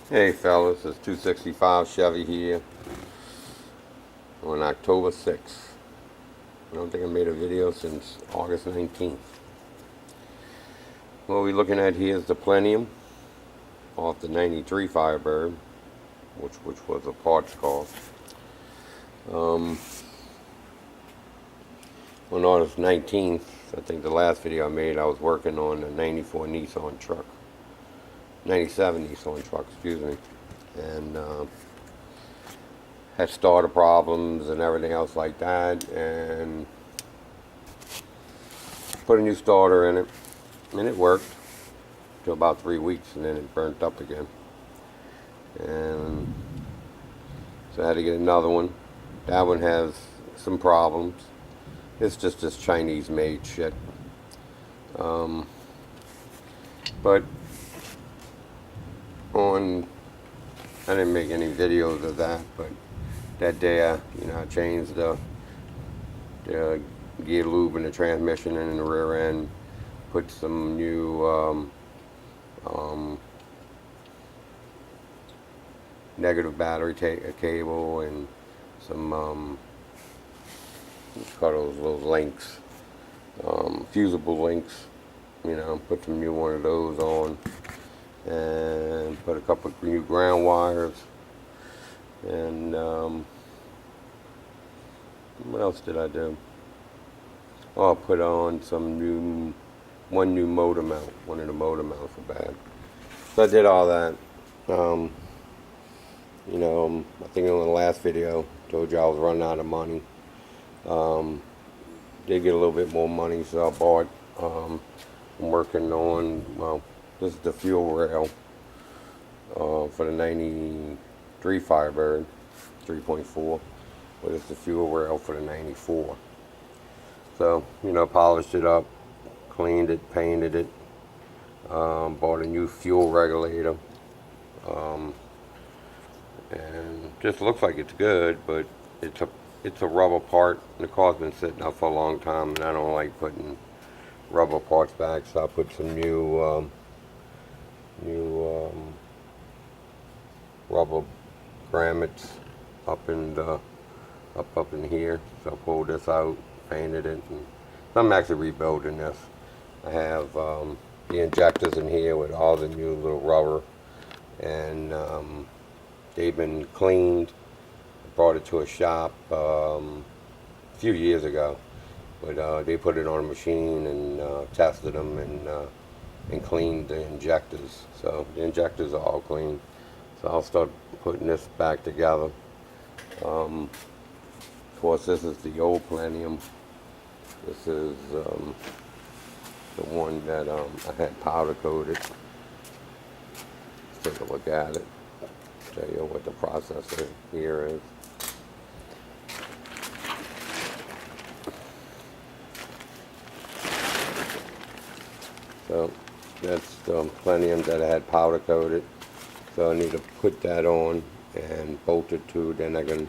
Hey fellas, it's 265 Chevy here on October 6th. I don't think I made a video since August 19th. What we're looking at here is the Plenum off the 93 Firebird, which was a parts call. On August 19th, I think the last video I made, I was working on a 94 Nissan truck. 97 Nissan truck, excuse me. And had starter problems and everything else like that, and put a new starter in it, and it worked till about 3 weeks, and then it burnt up again. And so I had to get another one. That one has some problems. It's just this Chinese made shit. But I didn't make any videos of that, but that day I changed the gear lube in the transmission and in the rear end, put some new negative battery cable and some what's called those links, fusible links. Put some new one of those on, and put a couple of new ground wires, and what else did I do? Oh, I put on one new motor mount. One of the motor mounts were bad. So I did all that. I think in the last video, told you I was running out of money. Did get a little bit more money, so I bought. I'm working on, well, this is the fuel rail for the 93 Firebird 3.4, but it's the fuel rail for the 94. So, polished it up, cleaned it, painted it, bought a new fuel regulator, and just looks like it's good, but it's a rubber part. The car's been sitting up for a long time, and I don't like putting rubber parts back, so I put some new rubber grommets up in here. So I pulled this out, painted it, and I'm actually rebuilding this. I have the injectors in here with all the new little rubber, and they've been cleaned. I brought it to a shop a few years ago, but they put it on a machine and tested them and cleaned the injectors. So the injectors are all clean. So I'll start putting this back together. Of course, this is the old Plenum. This is the one that I had powder coated. Let's take a look at it. Tell you what the processor here is. So that's the Plenum that I had powder coated. So I need to put that on and bolt it to. Then I can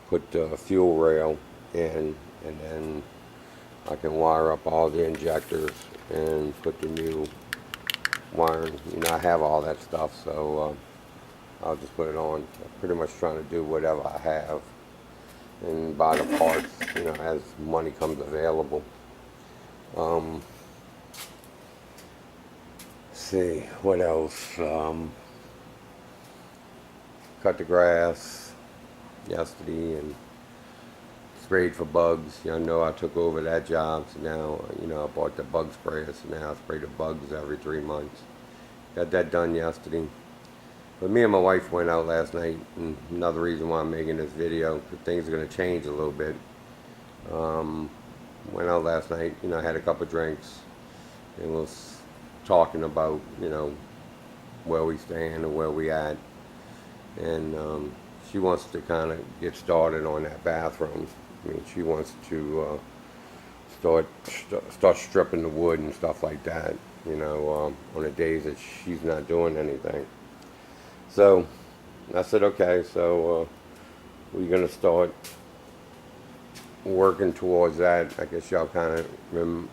put the fuel rail in, and then I can wire up all the injectors and put the new wiring. I have all that stuff, so I'll just put it on. I'm pretty much trying to do whatever I have and buy the parts, as money comes available. See what else. Cut the grass yesterday and sprayed for bugs. I know I took over that job, so now I bought the bug sprayer, so now I spray the bugs every 3 months. Got that done yesterday. But me and my wife went out last night, and another reason why I'm making this video, because things are going to change a little bit. Went out last night, I had a couple drinks, and was talking about, where we stand and where we at. And she wants to kind of get started on that bathroom. She wants to start stripping the wood and stuff like that, on the days that she's not doing anything. So I said, okay, so we're going to start working towards that. I guess y'all kind of remember,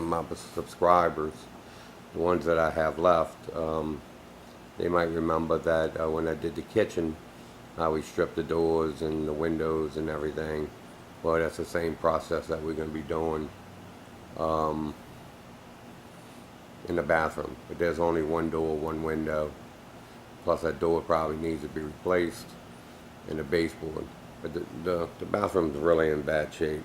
my subscribers, the ones that I have left, they might remember that when I did the kitchen, how we stripped the doors and the windows and everything. Well, that's the same process that we're going to be doing um, in the bathroom. But there's only one door, one window. Plus that door probably needs to be replaced and the baseboard. But the bathroom's really in bad shape.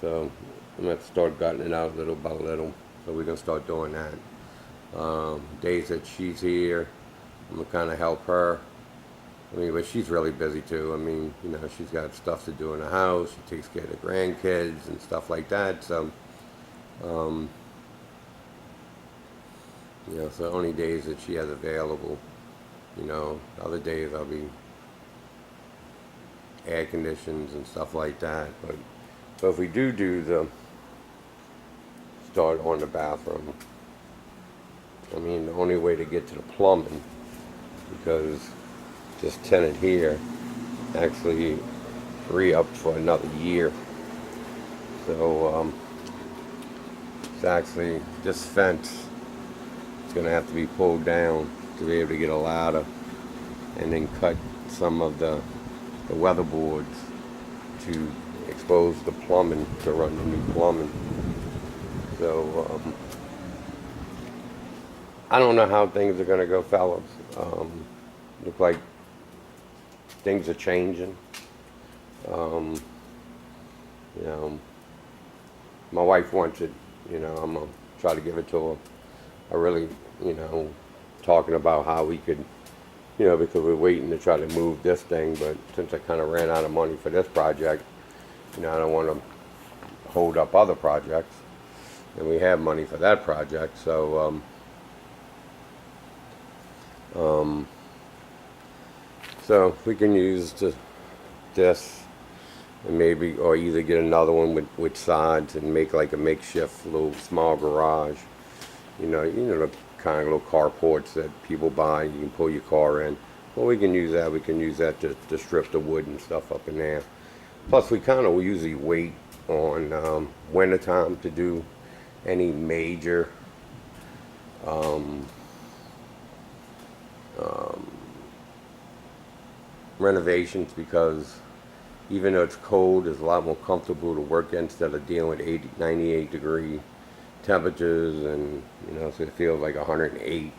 So I'm going to start gutting it out little by little. So we're going to start doing that. Days that she's here, I'm going to kind of help her. I mean, but she's really busy too. I mean, you know, she's got stuff to do in the house. She takes care of the grandkids and stuff like that. So, you know, so the only days that she has available, you know, other days I'll be air conditions and stuff like that. But so if we do the start on the bathroom, I mean, the only way to get to the plumbing, because this tenant here actually re-upped for another year. So it's actually, this fence is going to have to be pulled down to be able to get a ladder, and then cut some of the weatherboards to expose the plumbing to run the new plumbing. So I don't know how things are going to go, fellas. Look like things are changing. You know, my wife wants it. You know, I'm gonna try to give it to her. I really, you know, talking about how we could, you know, because we're waiting to try to move this thing. But since I kind of ran out of money for this project, you know, I don't want to hold up other projects, and we have money for that project. So, so we can use this, and maybe, or either get another one with sides and make like a makeshift little small garage. You know the kind of little carports that people buy. You can pull your car in. Well, we can use that. We can use that to strip the wood and stuff up in there. Plus, we kind of usually wait on wintertime to do any major renovations, because even though it's cold, it's a lot more comfortable to work in instead of dealing with 80, 98 degree temperatures, and you know, so it feels like 108.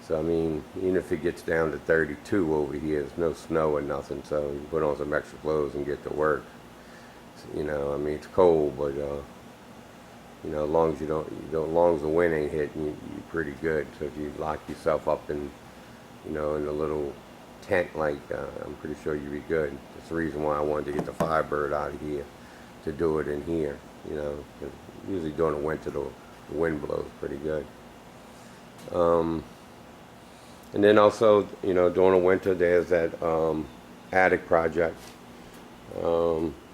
So I mean, even if it gets down to 32 over here, there's no snow or nothing, so you put on some extra clothes and get to work. So, you know, I mean, it's cold, but you know, as long as you don't, as long as the wind ain't hitting you, you're pretty good. So if you lock yourself up in, you know, in a little tent, like I'm pretty sure you'd be good. That's the reason why I wanted to get the Firebird out of here, to do it in here. You know, 'cause usually during the winter the wind blows pretty good. And then also, you know, during the winter there's that attic project.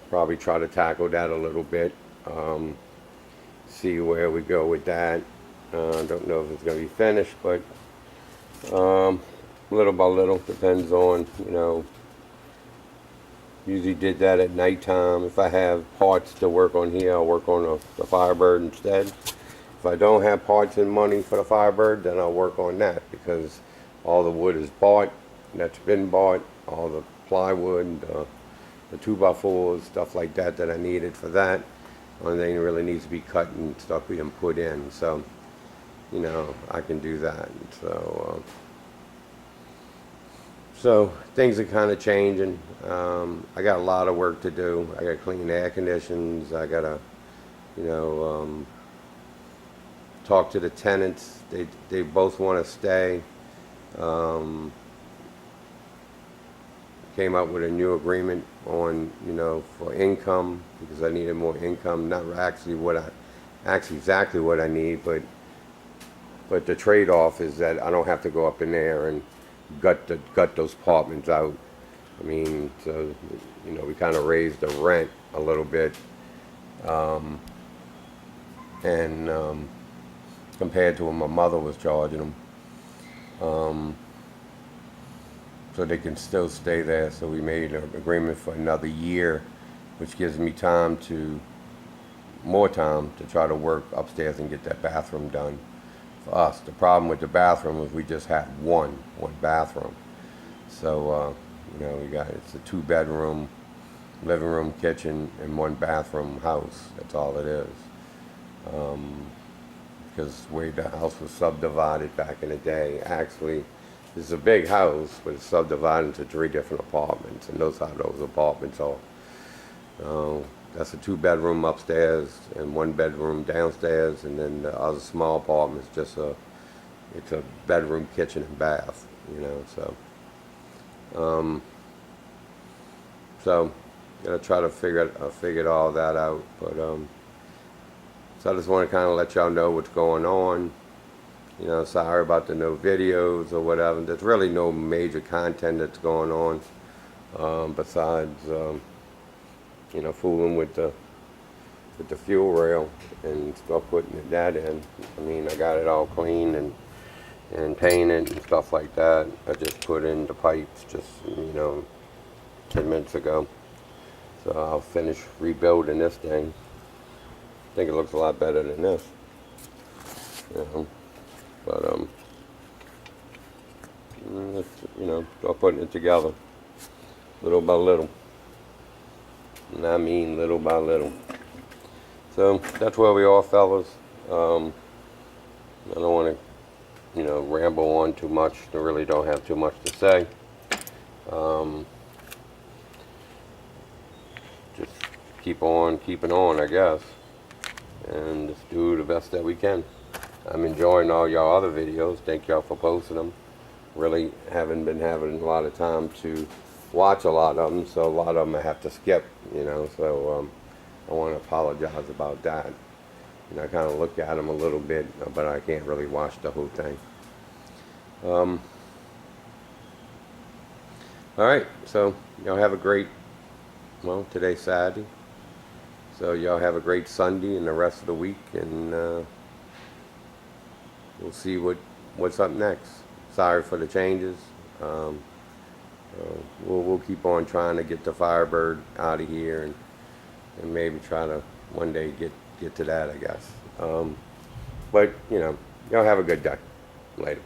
Probably try to tackle that a little bit. See where we go with that. Don't know if it's going to be finished, but little by little, depends on, you know, usually did that at nighttime. If I have parts to work on here, I'll work on the Firebird instead. If I don't have parts and money for the Firebird, then I'll work on that, because all the wood is bought, that's been bought, all the plywood, the 2x4s, stuff like that that I needed for that. Only thing really needs to be cut and stuff being put in. So, you know, I can do that. So things are kind of changing. I got a lot of work to do. I got to clean the air conditions. I got to, you know, talk to the tenants. They both want to stay. Came up with a new agreement on, you know, for income, because I needed more income. Not actually exactly what I need, but the trade-off is that I don't have to go up in there and gut those apartments out. I mean, so, you know, we kind of raised the rent a little bit, and compared to what my mother was charging them, so they can still stay there. So we made an agreement for another year, which gives me more time to try to work upstairs and get that bathroom done us. The problem with the bathroom was we just had one bathroom. So, it's a 2-bedroom, living room, kitchen, and 1-bathroom house. That's all it is. Because the way the house was subdivided back in the day, actually, this is a big house, but it's subdivided into 3 different apartments, and those are those apartments are. That's a 2-bedroom upstairs and 1-bedroom downstairs, and then the other small apartment is just it's a bedroom, kitchen, and bath. So gotta try to figure all that out. But so I just want to kind of let y'all know what's going on. Sorry about the no videos or whatever. There's really no major content that's going on besides fooling with the fuel rail and stuff, putting that in. I mean, I got it all clean and painted and stuff like that. I just put in the pipes just 10 minutes ago. So I'll finish rebuilding this thing. I think it looks a lot better than this. But start putting it together little by little. And I mean little by little. So that's where we are, fellas. I don't want to, ramble on too much. I really don't have too much to say. Just keep on keeping on, I guess. And just do the best that we can. I'm enjoying all y'all other videos. Thank y'all for posting them. Really haven't been having a lot of time to watch a lot of them, so a lot of them I have to skip, so I want to apologize about that. I kind of look at them a little bit, but I can't really watch the whole thing. Alright, so y'all have a great, today's Saturday, so y'all have a great Sunday and the rest of the week, and we'll see what's up next. Sorry for the changes. We'll keep on trying to get the Firebird out of here and maybe try to one day get to that, I guess. But y'all have a good day. Later.